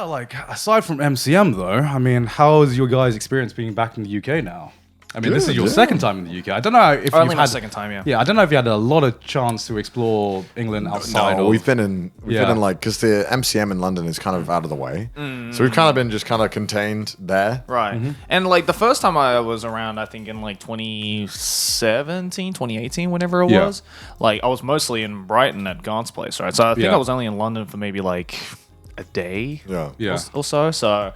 like aside from MCM though, I mean, how is your guys' experience being back in the UK now? I mean, this is your second time in the UK. I don't know if Only you've my had second time, yeah. Yeah, I don't know if you had a lot of chance to explore England outside. No, of, we've been in like, because the MCM in London is kind of out of the way, so we've kind of been just kind of contained there. Right. And like the first time I was around, I think in like 2017, 2018, whenever it was, like I was mostly in Brighton at Gaunt's place, right? So I think I was only in London for maybe like a day or so. So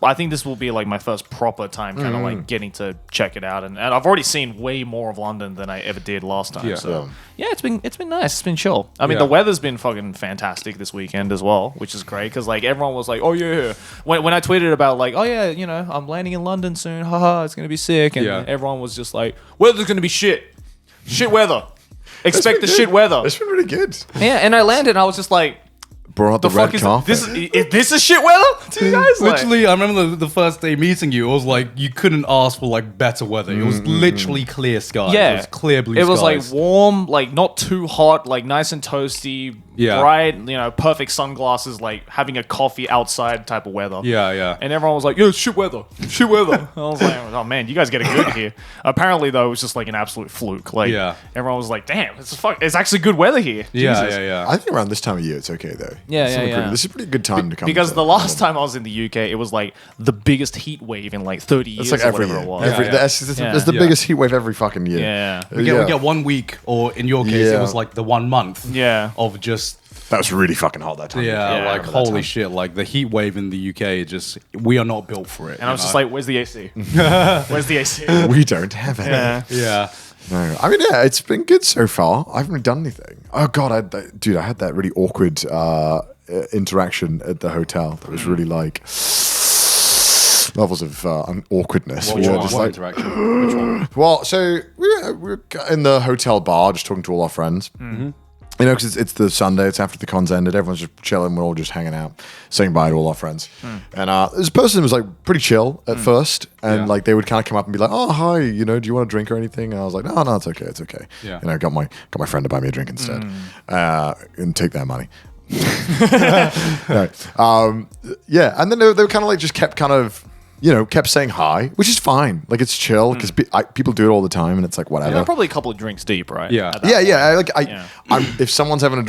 I think this will be like my first proper time kind of like getting to check it out. And I've already seen way more of London than I ever did last time. So it's been nice. It's been chill. I mean, the weather's been fucking fantastic this weekend as well, which is great because like everyone was like, oh yeah. When I tweeted about like, oh yeah, you know, I'm landing in London soon. Haha, it's going to be sick. And everyone was just like, weather's going to be shit. Shit weather. Expect the shit weather. It's been really good. Yeah, and I landed and I was just like, brought out the red carpet. This is shit weather to you guys? Literally, I remember the first day meeting you, it was like you couldn't ask for like better weather. It was literally clear skies. Yeah. It was clear blue skies. It was like warm, like not too hot, like nice and toasty, bright, you know, perfect sunglasses, like having a coffee outside type of weather. Yeah. And everyone was like, yo, shit weather. Shit weather. I was like, oh man, you guys get it good here. Apparently though, it was just like an absolute fluke. Like everyone was like, damn, it's actually good weather here. Jesus. Yeah. I think around this time of year it's okay though. Yeah. This is a pretty good time to come. Because the last time I was in the UK, it was like the biggest heat wave in like 30 years. It's like every year. It was. It's the biggest heat wave every fucking year. Yeah. We get 1 week, or in your case, it was like the 1 month. Of just. That was really fucking hot that time. Like holy shit! Like the heat wave in the UK, we are not built for it. And I was just like, "Where's the AC? Where's the AC?" We don't have it. Yeah. No, I mean, it's been good so far. I haven't really done anything. Oh god, I had that really awkward interaction at the hotel. That was really like levels of awkwardness. What interaction? Which one? Well, so we were in the hotel bar, just talking to all our friends. You know, because it's the Sunday, it's after the con's ended, everyone's just chilling, we're all just hanging out, saying bye to all our friends. And this person was like pretty chill at first, and like they would kind of come up and be like, "Oh, hi, you know, do you want a drink or anything?" And I was like, "No, it's okay. Yeah. You know, got my friend to buy me a drink instead, and take their money. And then they were kind of like just kept saying hi, which is fine. Like it's chill because people do it all the time, and it's like whatever. You're probably a couple of drinks deep, right? Yeah. If someone's having a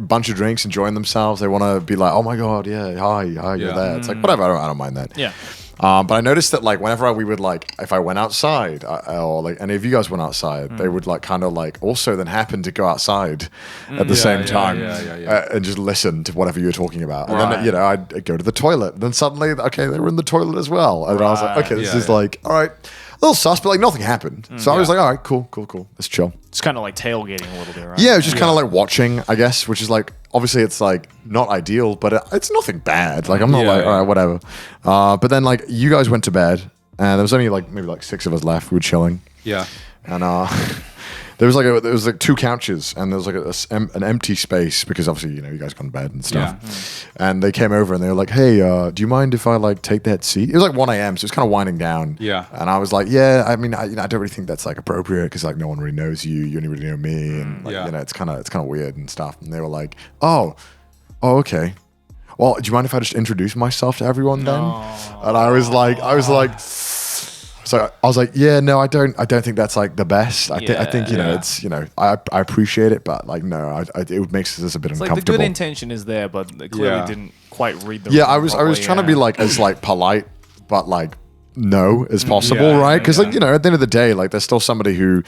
bunch of drinks, enjoying themselves, they want to be like, "Oh my god, yeah, hi, you're there." It's like whatever. I don't mind that. Yeah. But I noticed that like whenever we would like, if I went outside or like any of you guys went outside, they would like kind of like also then happen to go outside at the same time and just listen to whatever you were talking about. And then, you know, I'd go to the toilet. And then suddenly, okay, they were in the toilet as well. And I was like, okay, this is like, all right, a little sus, but like nothing happened. So I was like, all right, cool. Let's chill. It's kind of like tailgating a little bit, right? Yeah, it was just kind of like watching, I guess, which is like, obviously it's like not ideal, but it's nothing bad. Like I'm not all right, whatever. But then like you guys went to bed and there was only like maybe like 6 of us left. We were chilling. Yeah. And there was like 2 couches and there was like an empty space because obviously, you know, you guys gone to bed and stuff. Yeah. And they came over and they were like, "Hey, do you mind if I like take that seat?" It was like 1 a.m. so it's kind of winding down. Yeah. And I was like, "Yeah, I mean, I don't really think that's like appropriate because like no one really knows you. You only really know me, and like, you know, it's kind of weird and stuff." And they were like, "Oh, okay. Well, do you mind if I just introduce myself to everyone then?" And I was like. So I was like, yeah, no, I don't think that's like the best. I think you know, it's, you know, I appreciate it, but like no, it makes us a bit uncomfortable. Like the good intention is there, but they clearly didn't quite read the. Yeah, I was trying to be like as like polite, but like no as possible, right? Because like, you know, at the end of the day, like there's still somebody who,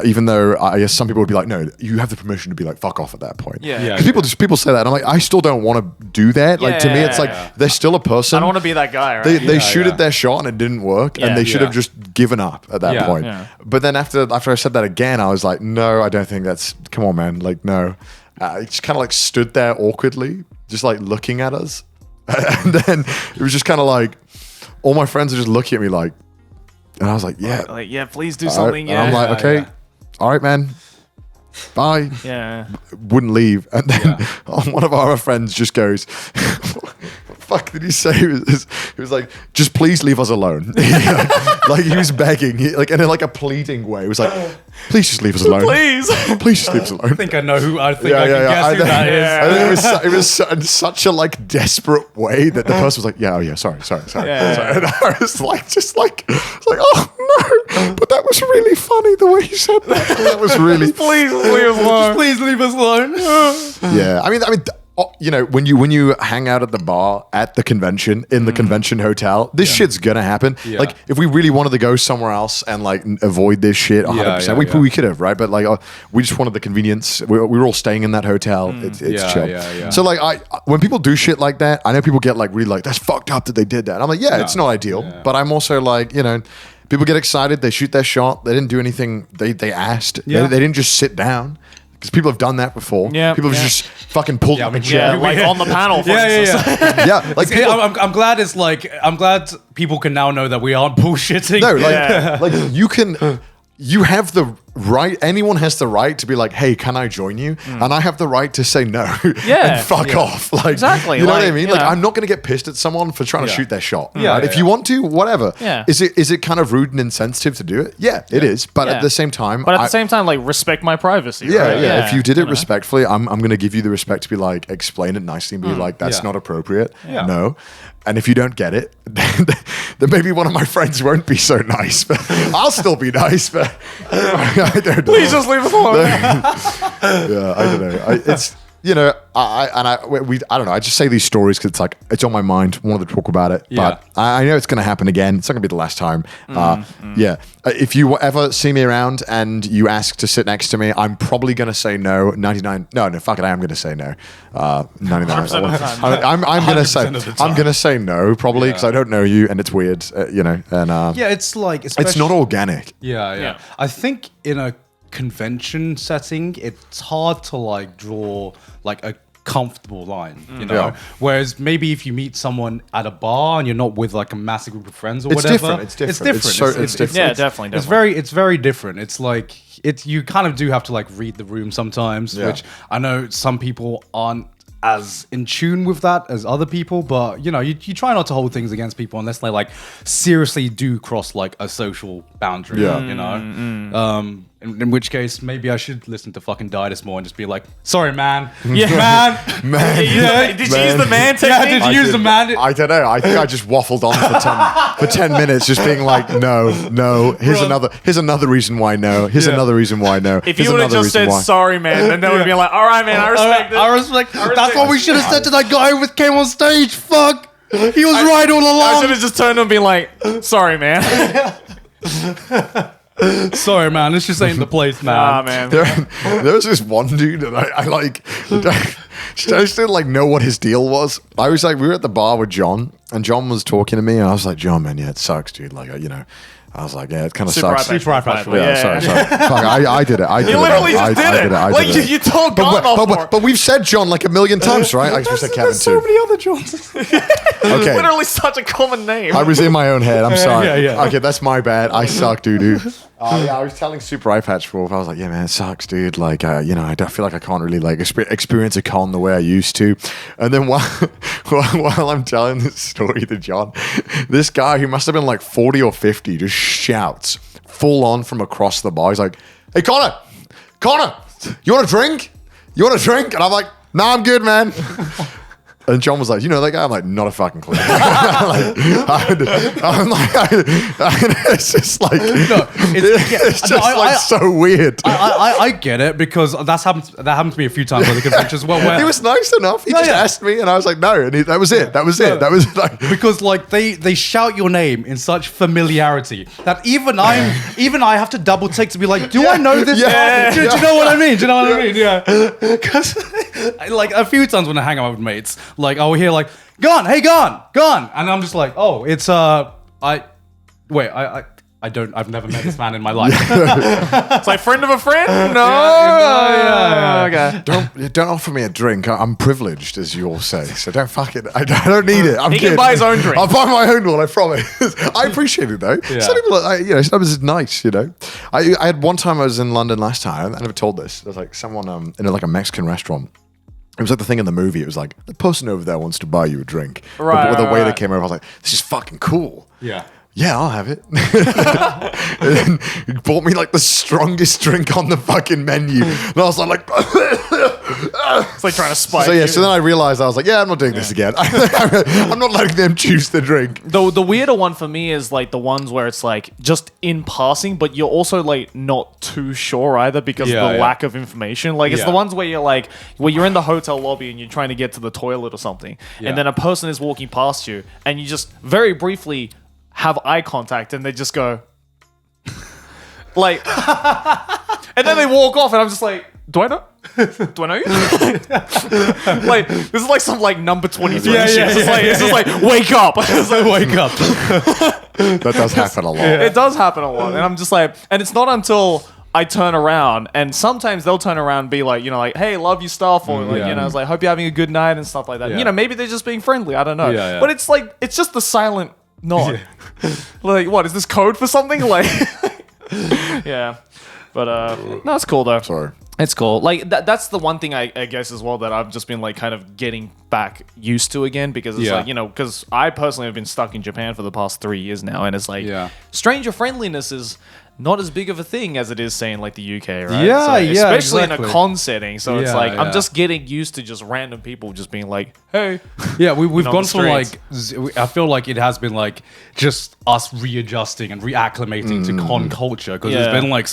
even though I guess some people would be like, no, you have the permission to be like fuck off at that point. Because people say that, and I'm like, I still don't want to do that. Like to me, it's like they're still a person. I don't want to be that guy. Right? They shoot at their shot and it didn't work, and they should have just given up at that point. But then after I said that again, I was like, no, I don't think that's. Come on, man, like no. It just kind of like stood there awkwardly, just like looking at us, and then it was just kind of like. All my friends are just looking at me like, and I was like, yeah, please do something. Right. And I'm like, okay, all right, man, bye. Yeah. Wouldn't leave, and then one of our friends just goes, fuck did he say? He was like, just please leave us alone. Like he was begging, like in like a pleading way. He was like, please just leave us alone. Please just leave us alone. I think I know who. I think I can guess who that is. I think it was in such a like desperate way that the person was like, sorry. And I was like, oh no, but that was really funny the way you said that. That was really please leave us alone. Please leave us alone. Yeah, I mean, you know, when you hang out at the bar at the convention in the convention hotel, this shit's gonna happen. Yeah. Like, if we really wanted to go somewhere else and like avoid this shit, 100%, we could have, right? But like, we just wanted the convenience. We were all staying in that hotel. It's chill. Yeah. So like, when people do shit like that, I know people get like really like, that's fucked up that they did that. And I'm like, it's not ideal, but I'm also like, you know. People get excited. They shoot their shot. They didn't do anything. They asked. Yeah. They didn't just sit down. Because people have done that before. Yeah, people have just fucking pulled up a chair. Yeah, like on the panel, for instance. Yeah, like I'm glad it's like, I'm glad people can now know that we aren't bullshitting. No, like you can, you have the right, anyone has the right to be like, hey, can I join you? And I have the right to say no and fuck off. Like, exactly. You know what I mean? Like, I'm not going to get pissed at someone for trying to shoot their shot. Right? If you want to, whatever. Yeah. Is it kind of rude and insensitive to do it? Yeah, it is. But at the same time, like, respect my privacy. Yeah, right? If you did it respectfully, I'm going to give you the respect to be like, explain it nicely and be like, that's not appropriate. Yeah. No. And if you don't get it, then maybe one of my friends won't be so nice, but I'll still be nice. But I don't know. Please just leave us alone. Yeah, I don't know. It's, you know, I don't know. I just say these stories because it's like, it's on my mind. I wanted to talk about it, but I know it's going to happen again. It's not going to be the last time. If you ever see me around and you ask to sit next to me, I'm probably going to say no. 99. No, fuck it. I am going to say no. 99. I'm going to say no probably because I don't know you and it's weird, you know. And it's like, it's not organic. Yeah. I think in a convention setting, it's hard to like draw like a comfortable line, you know. Whereas maybe if you meet someone at a bar and you're not with like a massive group of friends or whatever, it's different. It's different. Yeah, definitely. It's very different. It's like you kind of do have to like read the room sometimes, which I know some people aren't as in tune with that as other people, but you know, you try not to hold things against people unless they like seriously do cross like a social boundary, you know. In which case, maybe I should listen to fucking Die This More and just be like, sorry, man. Man. Did you use the man technique? Did you use the man? I don't know. I think I just waffled on for 10 minutes just being like, no. Here's another reason why no. Here's another reason why no. If you would have just said sorry, man, then they would be like, all right, man, I respect it. I respect it. That's what we should have said to that guy who came on stage. Fuck. He was right all along. I should have just turned to him and been like, sorry, man. Sorry, man. This just ain't the place, man. Nah, man. There was this one dude that I like. I just didn't like know what his deal was. I was like, we were at the bar with John, and John was talking to me, and I was like, John, man, it sucks, dude. Like, you know. I was like, it kind of sucks. Super iPad. Sorry. Fuck, I did it. You literally just did it. Like, you told God off. But we've said John like a million times, right? I said Kevin too. so many other Johns. Okay. Literally such a common name. I was in my own head. I'm sorry. Yeah. Okay, that's my bad. I suck, dude. I was telling Super Eyepatch Wolf, I was like, yeah, man, it sucks, dude. Like, you know, I don't feel like I can't really like experience a con the way I used to. And then while I'm telling this story to John, this guy who must have been like 40 or 50 just shouts full on from across the bar. He's like, hey, Connor, you want a drink? And I'm like, nah, I'm good, man. And John was like, you know that guy? I'm like, not a fucking clue. It's just like, so weird. I get it because that happened to me a few times at the convention as well. Where he was nice enough. He just asked me, and I was like, no. And that was it. That was like because like they shout your name in such familiarity that even I have to double take to be like, do I know this? Do you know what I mean? Yeah. Because like a few times when I hang out with mates. Like I'll hear like, gone, and I'm just like, oh, it's I've never met this man in my life. It's like friend of a friend? No. Okay. Don't offer me a drink. I'm privileged, as you all say. So don't fucking. I don't need it. He can buy his own drink. I'll buy my own one. I promise. I appreciate it though. Yeah. Some people, sometimes it's nice. You know, I had one time I was in London last time. I never told this. There was like someone in like a Mexican restaurant. It was like the thing in the movie. It was like, the person over there wants to buy you a drink. Right, the waiter right. came over. I was like, this is fucking cool. Yeah. Yeah, I'll have it. And then he bought me like the strongest drink on the fucking menu. And I was like, It's like trying to spike so you. so then I realized, I was like, yeah, I'm not doing this again. I'm not letting them choose the drink. The weirder one for me is like the ones where it's like just in passing, but you're also like not too sure either because of the lack of information. Like it's the ones where you're like, where you're in the hotel lobby and you're trying to get to the toilet or something, and then a person is walking past you, and you just very briefly have eye contact, and they just go, like, and then they walk off, and I'm just like, do I know? Do I know you? Like, this is like some like number 23 shit. It's just like, wake up. It's like, Wake up. That does happen a lot. It does happen a lot. And I'm just like, and it's not until I turn around, and sometimes they'll turn around and be like, you know, like, hey, love your stuff, or like, you know, it's like, hope you're having a good night and stuff like that. Yeah. You know, maybe they're just being friendly. I don't know. Yeah. But it's like, it's just the silent nod. Like, what, is this code for something? Like, yeah. But no, it's cool though. Sorry. It's cool. Like that's the one thing I guess as well that I've just been like kind of getting back used to again, because it's like, you know, because I personally have been stuck in Japan for the past 3 years now, and it's like stranger friendliness is not as big of a thing as it is, say, in like the UK, right? Yeah, so, especially in exactly. a con setting. So it's Yeah, like I'm yeah. just getting used to just random people just being like, hey. Yeah, we've on gone the from streets. like, I feel like it has been like just us readjusting and reacclimating to con culture, because Yeah. it's been like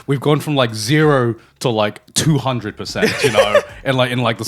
we've gone from like 0 to like 200%, you know, in like the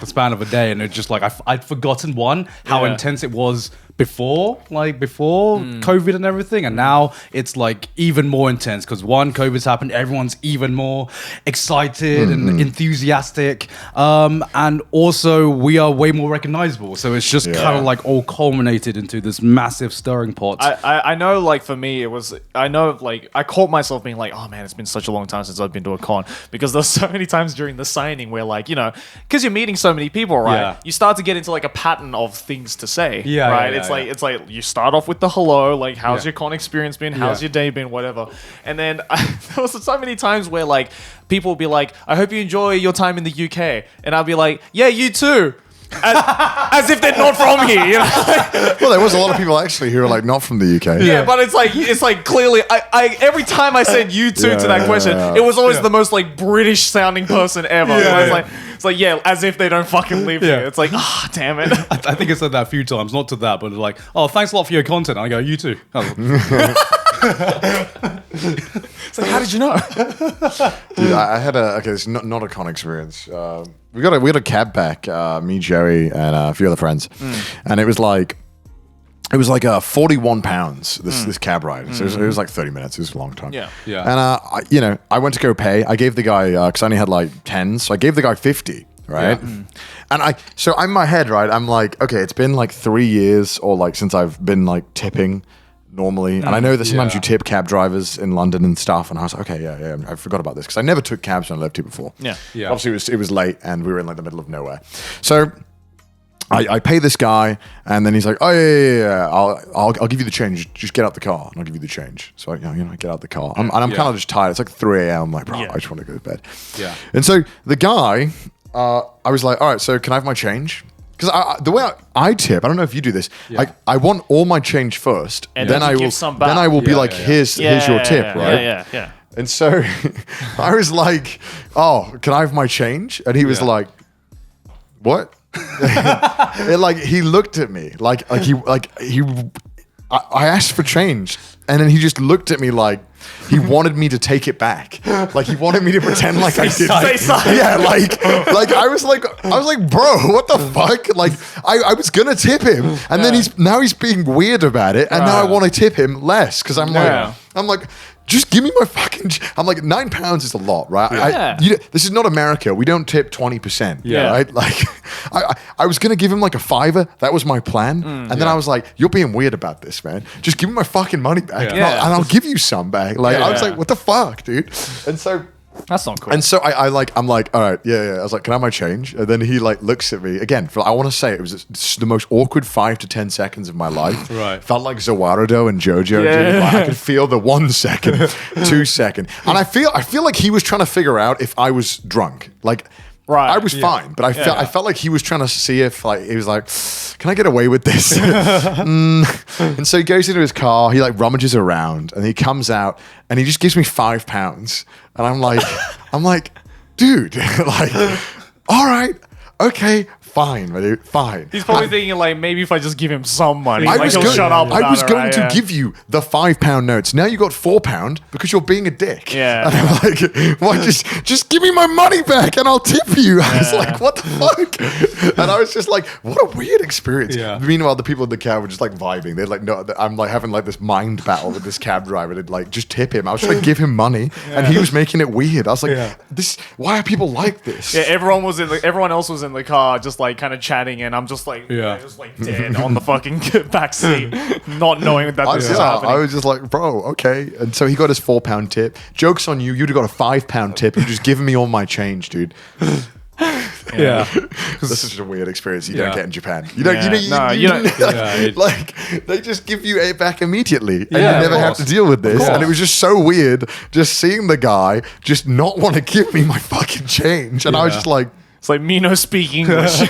span of a day, and it's just like I'd forgotten how intense it was before COVID and everything, and now it's like even more intense because COVID's happened, everyone's even more excited and enthusiastic, and also we are way more recognizable, so it's just kind of like all culminated into this massive stirring pot. I know, like, for me, I caught myself being like, oh man, it's been such a long time since I've been to a con, because there's so many times during the signing where, like, you know, because you're meeting so many people, right? Yeah. You start to get into like a pattern of things to say, Yeah, right? yeah, It's like you start off with the hello, like, how's Yeah. your con experience been? How's Yeah. your day been? Whatever. And then there was so many times where, like, people would be like, I hope you enjoy your time in the UK. And I'd be like, yeah, you too. As if they're not from here, you know? Well, there was a lot of people actually who are like not from the UK. Yeah, but it's like clearly, I every time I said you two to that question, it was always the most like British sounding person ever. It's like yeah, as if they don't fucking live here. It's like, ah, damn it. I think I said that a few times, not to that, but like, oh, thanks a lot for your content. And I go, you too. It's like, how did you know? Dude, I had it's not a con experience. We had a cab back, me, Jerry, and a few other friends, and it was like 41 pounds. This cab ride. So it was like 30 minutes. It was a long time. Yeah. And I went to go pay. I gave the guy because I only had like 10, so I gave the guy 50. Right. Yeah. And so in my head, right, I'm like, okay, it's been like 3 years or like since I've been like tipping normally. And I know that sometimes you tip cab drivers in London and stuff. And I was like, okay, yeah, I forgot about this because I never took cabs when I lived here before. Yeah. Yeah. Obviously, it was late and we were in like the middle of nowhere. So I pay this guy, and then he's like, "Oh yeah. I'll give you the change. Just get out the car, and I'll give you the change." So I get out the car, and I'm kind of just tired. It's like 3 a.m. I'm like, bro, I just want to go to bed. Yeah. And so the guy, I was like, "All right, so can I have my change?" Because the way I tip, I don't know if you do this. I want all my change first, And then then you I will. give some back. Then I will be Yeah, like, yeah, yeah. "Here's your tip, right?" Yeah. And so I was like, "Oh, can I have my change?" And he was like, "What?" He looked at me I asked for change, and then he just looked at me like he wanted me to take it back. Like he wanted me to pretend like I did. Say something. Yeah, like I was like, bro, what the fuck? Like I was gonna tip him, and then he's being weird about it, and now I want to tip him less because I'm like, just give me my fucking. I'm like, £9 is a lot, right? Yeah. This is not America. We don't tip 20%. Yeah. Right? Like, I was gonna give him like a $5. That was my plan, and then I was like, "You're being weird about this, man. Just give me my fucking money back, Yeah. and I'll give you some back." Like, I was like, "What the fuck, dude?" And so. That's not cool. And so I'm like, all right, yeah. I was like, can I have my change? And then he like looks at me again. I want to say it was the most awkward 5 to 10 seconds of my life. Right. Felt like Zawarudo and JoJo. Dude. Like, I could feel the 1 second, 2 second, and I feel like he was trying to figure out if I was drunk. Like Right. I was fine, but I felt like he was trying to see if like he was like, can I get away with this? And so he goes into his car, he like rummages around, and he comes out and he just gives me £5, and I'm like, dude, like, all right, okay. Fine, dude. Fine. He's probably thinking like maybe if I just give him some money, I like was he'll going, shut up. I was going right? to give you the £5 notes. Now you got £4 because you're being a dick. Yeah. And I'm like, well, just give me my money back and I'll tip you. I was like, what the fuck? And I was just like, what a weird experience. Yeah. Meanwhile, the people in the cab were just like vibing. They're like, no, I'm like having like this mind battle with this cab driver. They'd like just tip him. I was trying to give him money, and he was making it weird. I was like, this. Why are people like this? Yeah, everyone else was in the car, just like kind of chatting, and I'm just like, just like dead on the fucking back seat, not knowing that this is happening. I was just like, bro, okay. And so he got his £4 tip. Joke's on you. You'd have got a £5 tip. You've just given me all my change, dude. Yeah. This is such a weird experience you don't Yeah. get in Japan. You don't, like, they just give you it back immediately, and you never have to deal with this. And it was just so weird just seeing the guy just not want to give me my fucking change. And I was just like, it's like me no speak English.